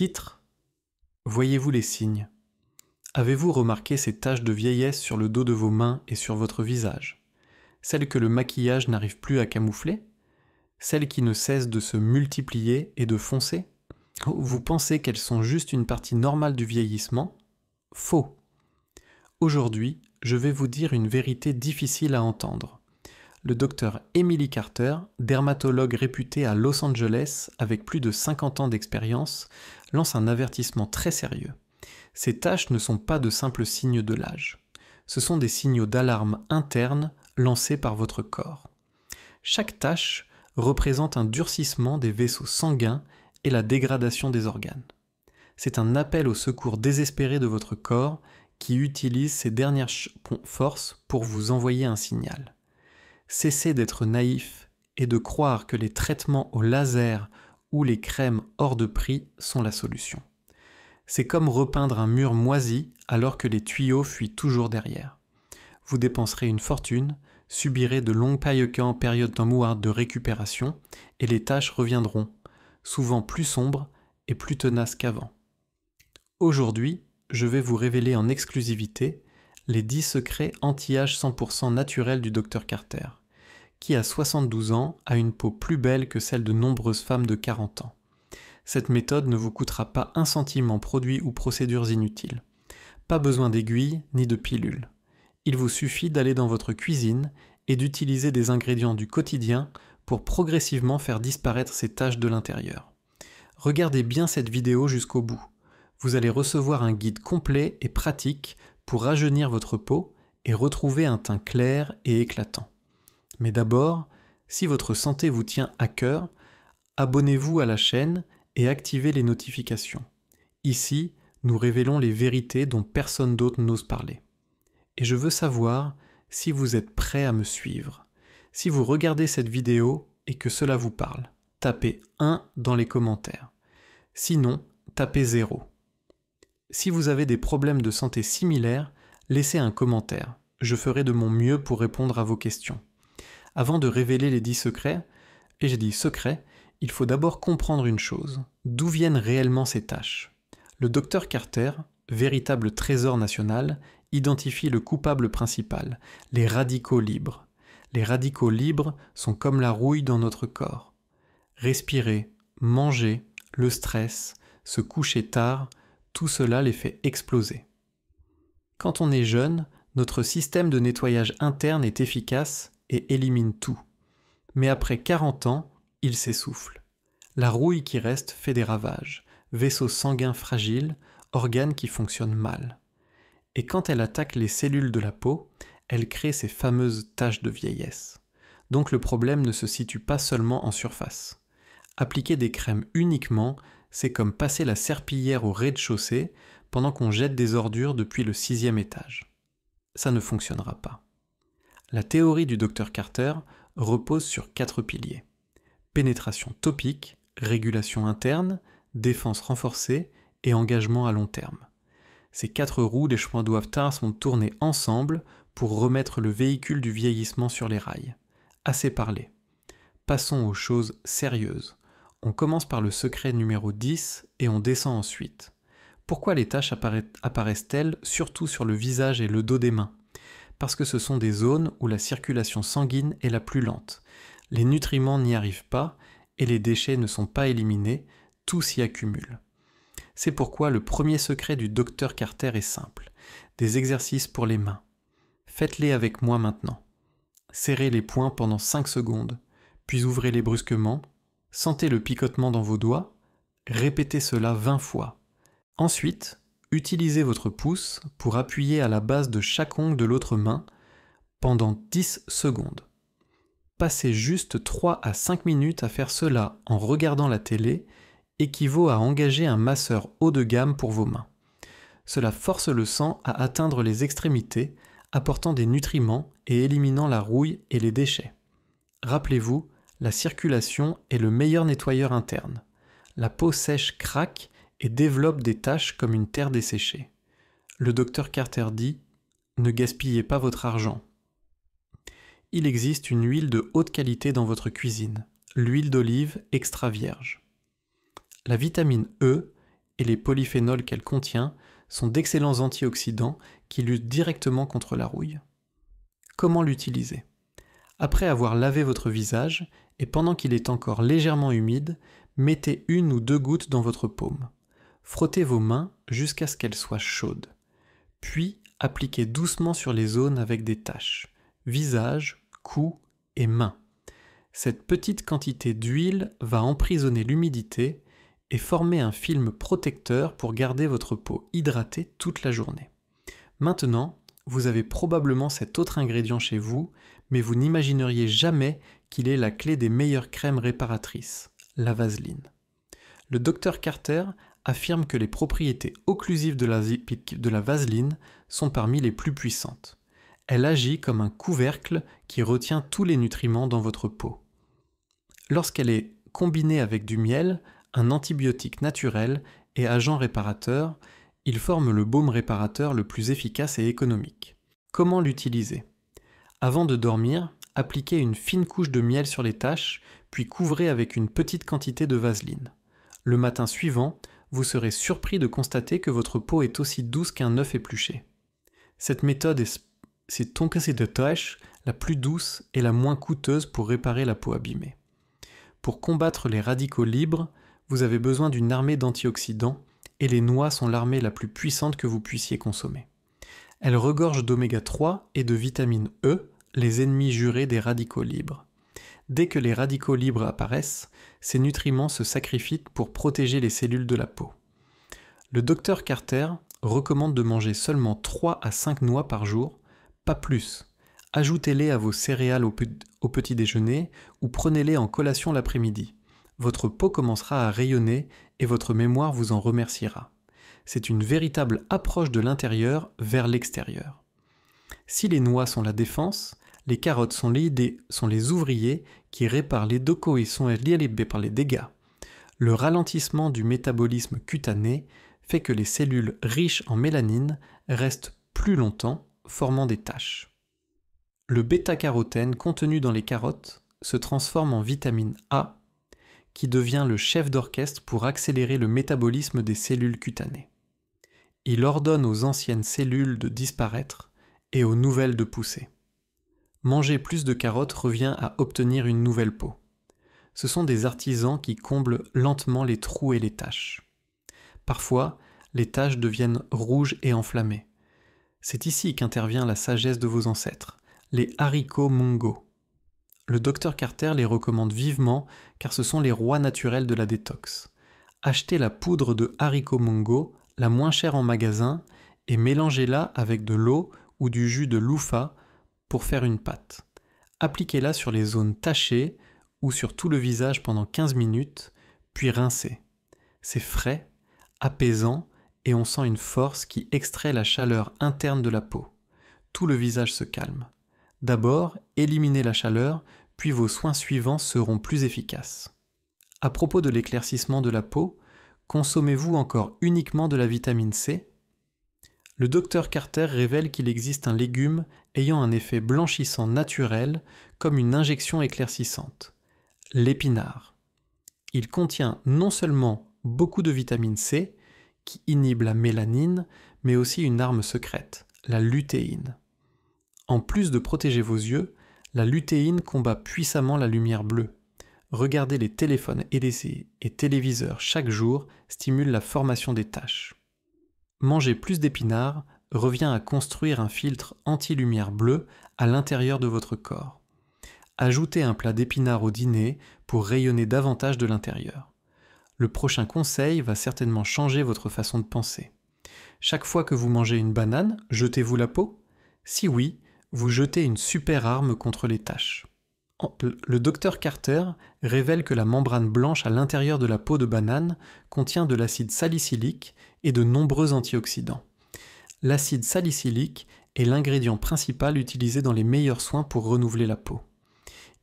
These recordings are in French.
Titre: Voyez-vous les signes? Avez-vous remarqué ces taches de vieillesse sur le dos de vos mains et sur votre visage? Celles que le maquillage n'arrive plus à camoufler? Celles qui ne cessent de se multiplier et de foncer? Vous pensez qu'elles sont juste une partie normale du vieillissement? Faux! Aujourd'hui, je vais vous dire une vérité difficile à entendre. Le docteur Emily Carter, dermatologue réputé à Los Angeles avec plus de 50 ans d'expérience, lance un avertissement très sérieux. Ces taches ne sont pas de simples signes de l'âge. Ce sont des signaux d'alarme interne lancés par votre corps. Chaque tache représente un durcissement des vaisseaux sanguins et la dégradation des organes. C'est un appel au secours désespéré de votre corps qui utilise ses dernières forces pour vous envoyer un signal. Cessez d'être naïf et de croire que les traitements au laser ou les crèmes hors de prix sont la solution. C'est comme repeindre un mur moisi alors que les tuyaux fuient toujours derrière. Vous dépenserez une fortune, subirez de longues périodes de récupération et les taches reviendront, souvent plus sombres et plus tenaces qu'avant. Aujourd'hui, je vais vous révéler en exclusivité les 10 secrets anti-âge 100% naturels du Dr Carter, qui à 72 ans a une peau plus belle que celle de nombreuses femmes de 40 ans. Cette méthode ne vous coûtera pas un centime en produits ou procédures inutiles. Pas besoin d'aiguilles ni de pilules. Il vous suffit d'aller dans votre cuisine et d'utiliser des ingrédients du quotidien pour progressivement faire disparaître ces taches de l'intérieur. Regardez bien cette vidéo jusqu'au bout. Vous allez recevoir un guide complet et pratique pour rajeunir votre peau et retrouver un teint clair et éclatant. Mais d'abord, si votre santé vous tient à cœur, abonnez-vous à la chaîne et activez les notifications. Ici, nous révélons les vérités dont personne d'autre n'ose parler. Et je veux savoir si vous êtes prêt à me suivre. Si vous regardez cette vidéo et que cela vous parle, tapez 1 dans les commentaires. Sinon, tapez 0. Si vous avez des problèmes de santé similaires, laissez un commentaire. Je ferai de mon mieux pour répondre à vos questions. Avant de révéler les 10 secrets, et j'ai dit secrets, il faut d'abord comprendre une chose. D'où viennent réellement ces taches? Le Dr Carter, véritable trésor national, identifie le coupable principal, les radicaux libres. Les radicaux libres sont comme la rouille dans notre corps. Respirer, manger, le stress, se coucher tard, tout cela les fait exploser. Quand on est jeune, notre système de nettoyage interne est efficace et élimine tout. Mais après 40 ans, il s'essouffle. La rouille qui reste fait des ravages, vaisseaux sanguins fragiles, organes qui fonctionnent mal. Et quand elle attaque les cellules de la peau, elle crée ces fameuses taches de vieillesse. Donc le problème ne se situe pas seulement en surface. Appliquer des crèmes uniquement, c'est comme passer la serpillière au rez-de-chaussée pendant qu'on jette des ordures depuis le 6e étage. Ça ne fonctionnera pas. La théorie du Dr Carter repose sur 4 piliers. Pénétration topique, régulation interne, défense renforcée et engagement à long terme. Ces 4 roues des chemins doivent sont tournées ensemble pour remettre le véhicule du vieillissement sur les rails. Assez parlé. Passons aux choses sérieuses. On commence par le secret numéro 10 et on descend ensuite. Pourquoi les taches apparaissent-elles surtout sur le visage et le dos des mains? Parce que ce sont des zones où la circulation sanguine est la plus lente. Les nutriments n'y arrivent pas et les déchets ne sont pas éliminés, tout s'y accumule. C'est pourquoi le premier secret du Dr Carter est simple. Des exercices pour les mains. Faites-les avec moi maintenant. Serrez les poings pendant 5 secondes, puis ouvrez-les brusquement. Sentez le picotement dans vos doigts. Répétez cela 20 fois. Ensuite, utilisez votre pouce pour appuyer à la base de chaque ongle de l'autre main pendant 10 secondes. Passez juste 3 à 5 minutes à faire cela en regardant la télé équivaut à engager un masseur haut de gamme pour vos mains. Cela force le sang à atteindre les extrémités, apportant des nutriments et éliminant la rouille et les déchets. Rappelez-vous, la circulation est le meilleur nettoyeur interne. La peau sèche craque et développe des taches comme une terre desséchée. Le Dr Carter dit « Ne gaspillez pas votre argent ». Il existe une huile de haute qualité dans votre cuisine, l'huile d'olive extra vierge. La vitamine E et les polyphénols qu'elle contient sont d'excellents antioxydants qui luttent directement contre la rouille. Comment l'utiliser? Après avoir lavé votre visage, et pendant qu'il est encore légèrement humide, mettez 1 ou 2 gouttes dans votre paume. Frottez vos mains jusqu'à ce qu'elles soient chaudes. Puis, appliquez doucement sur les zones avec des taches, visage, cou et mains. Cette petite quantité d'huile va emprisonner l'humidité et former un film protecteur pour garder votre peau hydratée toute la journée. Maintenant, vous avez probablement cet autre ingrédient chez vous, mais vous n'imagineriez jamais qu'il est la clé des meilleures crèmes réparatrices, la vaseline. Le Dr Carter affirme que les propriétés occlusives de la vaseline sont parmi les plus puissantes. Elle agit comme un couvercle qui retient tous les nutriments dans votre peau. Lorsqu'elle est combinée avec du miel, un antibiotique naturel et agent réparateur, il forme le baume réparateur le plus efficace et économique. Comment l'utiliser? Avant de dormir, appliquez une fine couche de miel sur les taches, puis couvrez avec une petite quantité de vaseline. Le matin suivant, vous serez surpris de constater que votre peau est aussi douce qu'un œuf épluché. Cette méthode c'est tonkasi de tâche la plus douce et la moins coûteuse pour réparer la peau abîmée. Pour combattre les radicaux libres, vous avez besoin d'une armée d'antioxydants et les noix sont l'armée la plus puissante que vous puissiez consommer. Elles regorgent d'oméga 3 et de vitamine E, les ennemis jurés des radicaux libres. Dès que les radicaux libres apparaissent, ces nutriments se sacrifient pour protéger les cellules de la peau. Le Dr Carter recommande de manger seulement 3 à 5 noix par jour, pas plus. Ajoutez-les à vos céréales au petit déjeuner ou prenez-les en collation l'après-midi. Votre peau commencera à rayonner et votre mémoire vous en remerciera. C'est une véritable approche de l'intérieur vers l'extérieur. Si les noix sont la défense, les carottes sont les ouvriers qui réparent les par les dégâts. Le ralentissement du métabolisme cutané fait que les cellules riches en mélanine restent plus longtemps, formant des taches. Le bêta-carotène contenu dans les carottes se transforme en vitamine A, qui devient le chef d'orchestre pour accélérer le métabolisme des cellules cutanées. Il ordonne aux anciennes cellules de disparaître et aux nouvelles de pousser. Manger plus de carottes revient à obtenir une nouvelle peau. Ce sont des artisans qui comblent lentement les trous et les taches. Parfois, les taches deviennent rouges et enflammées. C'est ici qu'intervient la sagesse de vos ancêtres, les haricots mungo. Le Dr Carter les recommande vivement car ce sont les rois naturels de la détox. Achetez la poudre de haricots mungo, la moins chère en magasin, et mélangez-la avec de l'eau ou du jus de louffa pour faire une pâte. Appliquez-la sur les zones tachées ou sur tout le visage pendant 15 minutes, puis rincez. C'est frais, apaisant et on sent une force qui extrait la chaleur interne de la peau. Tout le visage se calme. D'abord, éliminez la chaleur, puis vos soins suivants seront plus efficaces. À propos de l'éclaircissement de la peau, consommez-vous encore uniquement de la vitamine C? Le Dr Carter révèle qu'il existe un légume ayant un effet blanchissant naturel comme une injection éclaircissante, l'épinard. Il contient non seulement beaucoup de vitamine C, qui inhibe la mélanine, mais aussi une arme secrète, la lutéine. En plus de protéger vos yeux, la lutéine combat puissamment la lumière bleue. Regarder les téléphones et téléviseurs chaque jour stimule la formation des taches. Manger plus d'épinards revient à construire un filtre anti-lumière bleue à l'intérieur de votre corps. Ajoutez un plat d'épinards au dîner pour rayonner davantage de l'intérieur. Le prochain conseil va certainement changer votre façon de penser. Chaque fois que vous mangez une banane, jetez-vous la peau? Si oui, vous jetez une super arme contre les taches. Le Dr Carter révèle que la membrane blanche à l'intérieur de la peau de banane contient de l'acide salicylique et de nombreux antioxydants. L'acide salicylique est l'ingrédient principal utilisé dans les meilleurs soins pour renouveler la peau.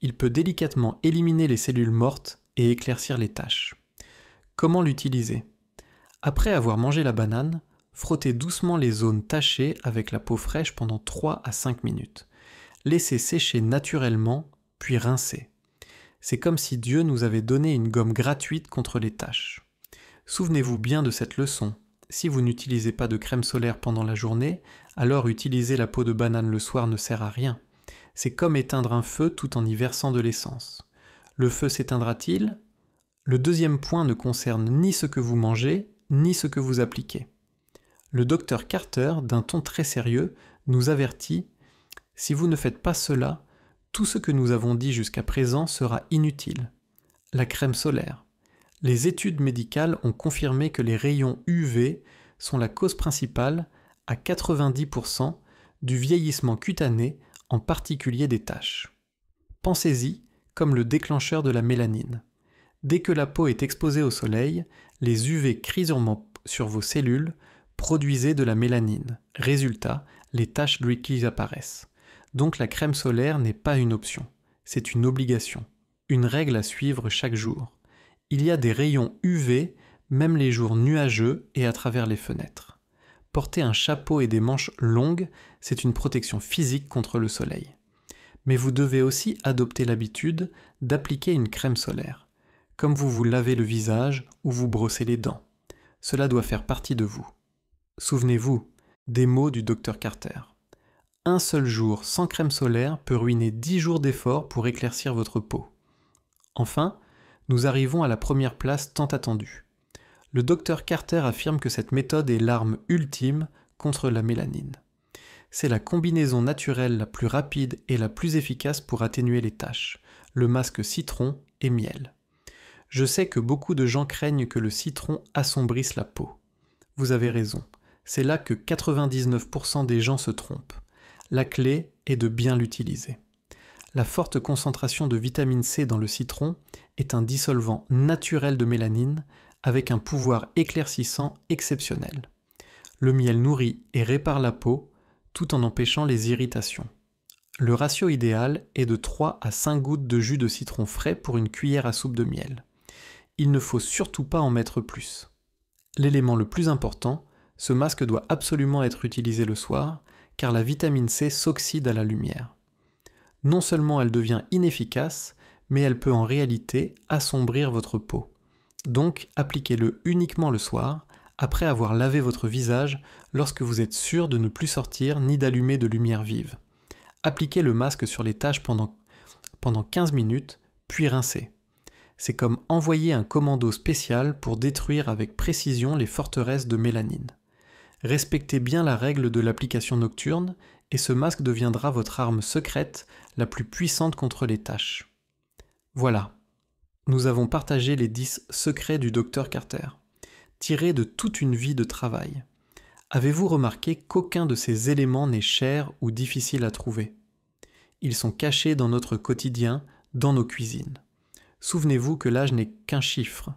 Il peut délicatement éliminer les cellules mortes et éclaircir les taches. Comment l'utiliser? Après avoir mangé la banane, frottez doucement les zones tachées avec la peau fraîche pendant 3 à 5 minutes. Laissez sécher naturellement, puis rincez. C'est comme si Dieu nous avait donné une gomme gratuite contre les taches. Souvenez-vous bien de cette leçon. Si vous n'utilisez pas de crème solaire pendant la journée, alors utiliser la peau de banane le soir ne sert à rien. C'est comme éteindre un feu tout en y versant de l'essence. Le feu s'éteindra-t-il ? Le deuxième point ne concerne ni ce que vous mangez, ni ce que vous appliquez. Le docteur Carter, d'un ton très sérieux, nous avertit « Si vous ne faites pas cela, tout ce que nous avons dit jusqu'à présent sera inutile. » La crème solaire. Les études médicales ont confirmé que les rayons UV sont la cause principale, à 90%, du vieillissement cutané, en particulier des taches. Pensez-y comme le déclencheur de la mélanine. Dès que la peau est exposée au soleil, les UV crient sur vos cellules, produisez de la mélanine. Résultat, les taches Drisky apparaissent. Donc la crème solaire n'est pas une option, c'est une obligation, une règle à suivre chaque jour. Il y a des rayons UV, même les jours nuageux et à travers les fenêtres. Porter un chapeau et des manches longues, c'est une protection physique contre le soleil. Mais vous devez aussi adopter l'habitude d'appliquer une crème solaire, comme vous vous lavez le visage ou vous brossez les dents. Cela doit faire partie de vous. Souvenez-vous des mots du Dr Carter. Un seul jour sans crème solaire peut ruiner 10 jours d'efforts pour éclaircir votre peau. Enfin, nous arrivons à la première place tant attendue. Le Dr Carter affirme que cette méthode est l'arme ultime contre la mélanine. C'est la combinaison naturelle la plus rapide et la plus efficace pour atténuer les taches, le masque citron et miel. Je sais que beaucoup de gens craignent que le citron assombrisse la peau. Vous avez raison, c'est là que 99% des gens se trompent. La clé est de bien l'utiliser. La forte concentration de vitamine C dans le citron est un dissolvant naturel de mélanine avec un pouvoir éclaircissant exceptionnel. Le miel nourrit et répare la peau tout en empêchant les irritations. Le ratio idéal est de 3 à 5 gouttes de jus de citron frais pour une cuillère à soupe de miel. Il ne faut surtout pas en mettre plus. L'élément le plus important, ce masque doit absolument être utilisé le soir, car la vitamine C s'oxyde à la lumière. Non seulement elle devient inefficace, mais elle peut en réalité assombrir votre peau. Donc appliquez-le uniquement le soir, après avoir lavé votre visage lorsque vous êtes sûr de ne plus sortir ni d'allumer de lumière vive. Appliquez le masque sur les taches pendant 15 minutes, puis rincez. C'est comme envoyer un commando spécial pour détruire avec précision les forteresses de mélanine. Respectez bien la règle de l'application nocturne et ce masque deviendra votre arme secrète la plus puissante contre les taches. Voilà, nous avons partagé les 10 secrets du Dr Carter, tirés de toute une vie de travail. Avez-vous remarqué qu'aucun de ces éléments n'est cher ou difficile à trouver ? Ils sont cachés dans notre quotidien, dans nos cuisines. Souvenez-vous que l'âge n'est qu'un chiffre.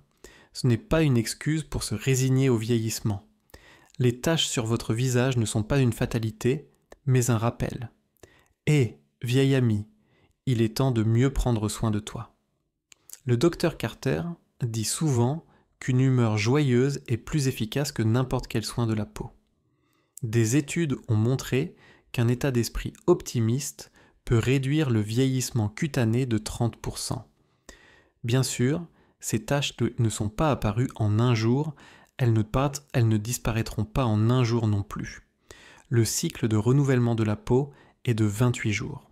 Ce n'est pas une excuse pour se résigner au vieillissement. Les taches sur votre visage ne sont pas une fatalité, mais un rappel. Hé, vieil ami, il est temps de mieux prendre soin de toi. Le Dr Carter dit souvent qu'une humeur joyeuse est plus efficace que n'importe quel soin de la peau. Des études ont montré qu'un état d'esprit optimiste peut réduire le vieillissement cutané de 30%. Bien sûr, ces taches ne sont pas apparues en un jour, elles ne disparaîtront pas en un jour non plus. Le cycle de renouvellement de la peau est de 28 jours.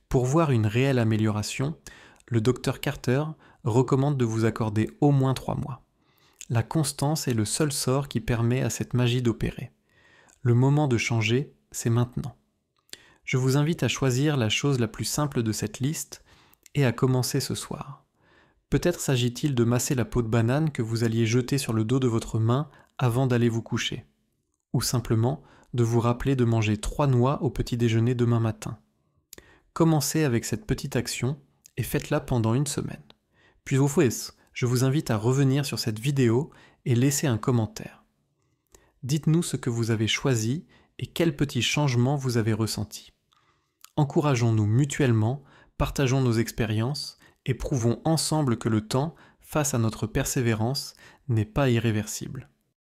Pour voir une réelle amélioration, le Dr Carter recommande de vous accorder au moins 3 mois. La constance est le seul sort qui permet à cette magie d'opérer. Le moment de changer, c'est maintenant. Je vous invite à choisir la chose la plus simple de cette liste et à commencer ce soir. Peut-être s'agit-il de masser la peau de banane que vous alliez jeter sur le dos de votre main avant d'aller vous coucher. Ou simplement de vous rappeler de manger 3 noix au petit déjeuner demain matin. Commencez avec cette petite action et faites-la pendant 1 semaine. Puis au fouet, je vous invite à revenir sur cette vidéo et laisser un commentaire. Dites-nous ce que vous avez choisi et quels petits changements vous avez ressentis. Encourageons-nous mutuellement, partageons nos expériences et prouvons ensemble que le temps, face à notre persévérance, n'est pas irréversible.